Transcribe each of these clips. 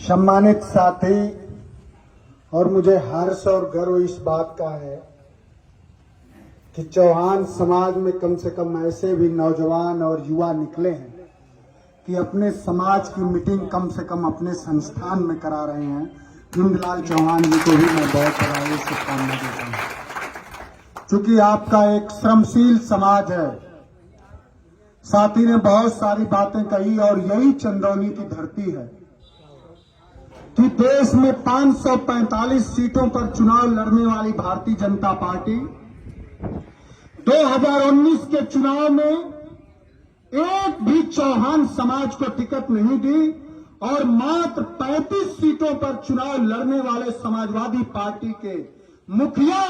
सम्मानित साथी, और मुझे हर्ष और गर्व इस बात का है कि चौहान समाज में कम से कम ऐसे भी नौजवान और युवा निकले हैं कि अपने समाज की मीटिंग कम से कम अपने संस्थान में करा रहे हैं। हिंदलाल चौहान जी को भी मैं बहुत बधाई शुभकामना देता हूं। चूंकि आपका एक श्रमशील समाज है, साथी ने बहुत सारी बातें कही और यही चंदौली की धरती है कि देश में 545 सीटों पर चुनाव लड़ने वाली भारतीय जनता पार्टी 2019 के चुनाव में एक भी चौहान समाज को टिकट नहीं दी और मात्र 35 सीटों पर चुनाव लड़ने वाले समाजवादी पार्टी के मुखिया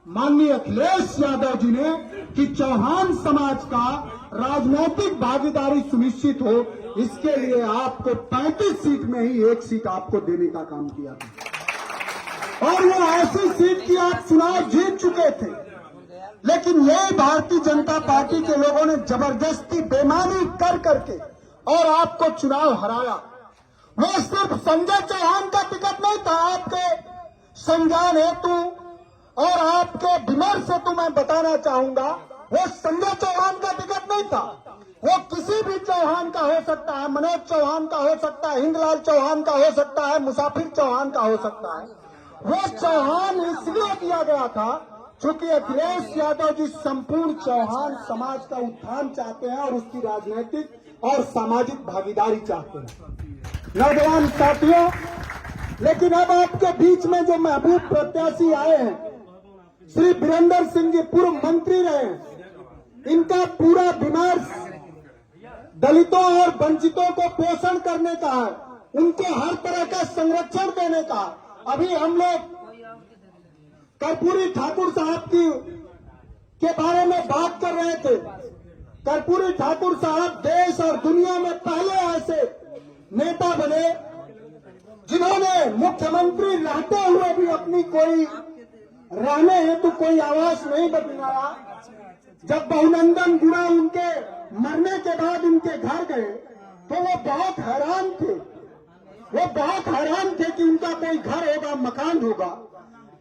माननीय अखिलेश यादव जी ने कि चौहान समाज का राजनीतिक भागीदारी सुनिश्चित हो, इसके लिए आपको 35 सीट में ही एक सीट आपको देने का काम किया था। और वो ऐसी सीट की आप चुनाव जीत चुके थे, लेकिन ये भारतीय जनता पार्टी के लोगों ने जबरदस्ती बेईमानी कर करके और आपको चुनाव हराया। वो सिर्फ संजय चौहान का टिकट नहीं था, आपके संज्ञान हेतु और आपके विमर्श से तो मैं बताना चाहूंगा, वो संजय चौहान का टिकट नहीं था। वो किसी भी चौहान का हो सकता है, मनोज चौहान का हो सकता है, हिंदलाल चौहान का हो सकता है, मुसाफिर चौहान का हो सकता है। वो चौहान इसलिए दिया गया था क्योंकि अखिलेश यादव जी संपूर्ण चौहान समाज का उत्थान चाहते हैं और उसकी राजनीतिक और सामाजिक भागीदारी चाहते हैं। नौजवान साथियों, लेकिन अब आपके बीच में जो महबूब प्रत्याशी आए हैं, श्री वीरेंद्र सिंह जी पूर्व मंत्री रहे, इनका पूरा विमर्श दलितों और वंचितों को पोषण करने का है, उनको हर तरह का संरक्षण देने का। अभी हम लोग कर्पूरी ठाकुर साहब के बारे में बात कर रहे थे। कर्पूरी ठाकुर साहब देश और दुनिया में पहले ऐसे नेता बने जिन्होंने मुख्यमंत्री रहते हुए भी अपनी कोई रहने हेतु कोई आवास नहीं बनाया। जब बहुनंदन गुणा उनके मरने के बाद उनके घर गए तो वो बहुत हैरान थे। वो बहुत हैरान थे कि उनका कोई घर होगा, मकान होगा,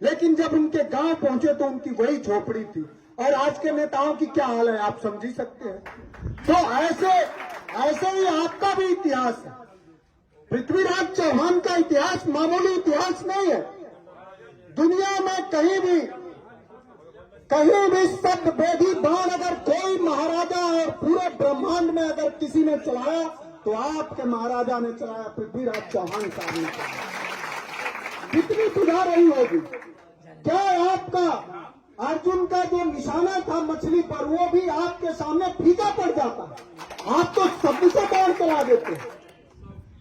लेकिन जब उनके गांव पहुंचे तो उनकी वही झोपड़ी थी। और आज के नेताओं की क्या हाल है आप समझ ही सकते हैं। तो ऐसे ही आपका भी इतिहास है। पृथ्वीराज चौहान का इतिहास मामूली इतिहास नहीं है। दुनिया में कहीं भी शब्द वेदी बाण अगर कोई महाराजा और पूरे ब्रह्मांड में अगर किसी ने चलाया तो आपके महाराजा ने चलाया, पृथ्वीराज चौहान साहब ने। कितनी सुधार रही होगी। क्या आपका अर्जुन का जो निशाना था मछली पर, वो भी आपके सामने फीका पड़ जाता है। आप तो सबसे बाढ़ चला देते हैं।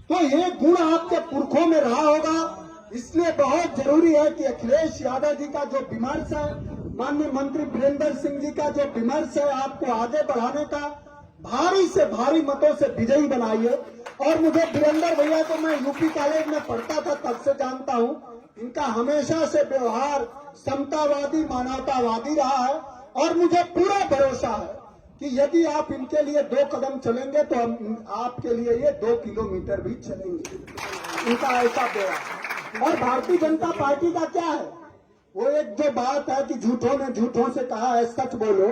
तो ये गुण आपके पुरखों में रहा होगा। इसलिए बहुत जरूरी है कि अखिलेश यादव जी का जो विमर्श है, माननीय मंत्री वीरेंद्र सिंह जी का जो विमर्श है, आपको आगे बढ़ाने का भारी से भारी मतों से विजयी बनाइए। और मुझे वीरेंद्र भैया को मैं यूपी कॉलेज में पढ़ता था तब से जानता हूं, इनका हमेशा से व्यवहार समतावादी मानवतावादी रहा है। और मुझे पूरा भरोसा है कि यदि आप इनके लिए 2 कदम चलेंगे तो हम आपके लिए ये 2 किलोमीटर भी चलेंगे। इनका ऐसा व्यवहार। और भारतीय जनता पार्टी का क्या है, वो एक जो बात है कि झूठों ने झूठों से कहा है सच बोलो,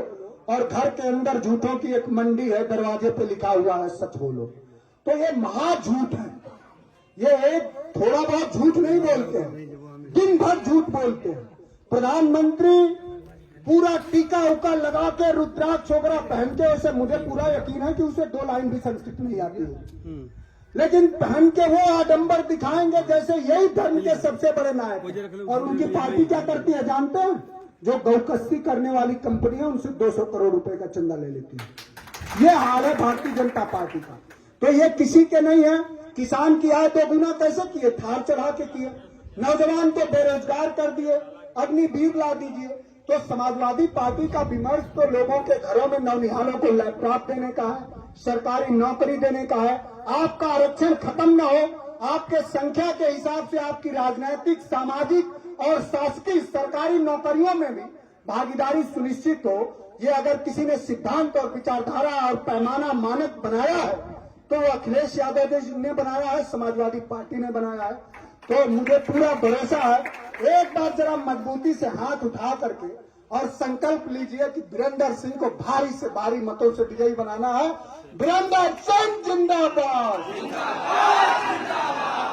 और घर के अंदर झूठों की एक मंडी है, दरवाजे पे लिखा हुआ है सच बोलो। तो ये महा झूठ है। ये एक थोड़ा बहुत झूठ नहीं बोलते हैं, दिन भर झूठ बोलते हैं। प्रधानमंत्री पूरा टीका उका लगा के रुद्राक्ष वगैरह पहन के, उसे मुझे पूरा यकीन है कि उसे 2 लाइन भी संस्कृत नहीं आती है, लेकिन पहन के वो आडंबर दिखाएंगे जैसे यही धर्म के सबसे बड़े नायक। और उनकी पार्टी क्या करती है जानते हैं? जो गौकस्ती करने वाली कंपनी है उनसे 200 करोड़ रुपए का चंदा ले लेती है। ये हाल है भारतीय जनता पार्टी का। तो ये किसी के नहीं है। किसान की आय 2 गुना कैसे किए? थार चढ़ा के किए। नौजवान को बेरोजगार कर दिए, अग्निवीर ला दीजिए। तो समाजवादी पार्टी का विमर्श तो लोगों के घरों में नौनिहालों को लैपटॉप देने का है, सरकारी नौकरी देने का है। आपका आरक्षण खत्म न हो, आपके संख्या के हिसाब से आपकी राजनीतिक, सामाजिक और शासकीय सरकारी नौकरियों में भी भागीदारी सुनिश्चित हो। ये अगर किसी ने सिद्धांत और विचारधारा और पैमाना मानक बनाया है तो वो अखिलेश यादव जी ने बनाया है, समाजवादी पार्टी ने बनाया है। तो मुझे पूरा भरोसा है, एक बार जरा मजबूती से हाथ उठा करके और संकल्प लीजिए कि वीरेंद्र सिंह को भारी से भारी मतों से विजयी बनाना है। वीरेंद्र सिंह जिंदाबाद,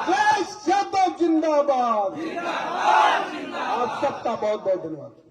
जय यादव जिंदाबाद। आप सबका बहुत बहुत धन्यवाद।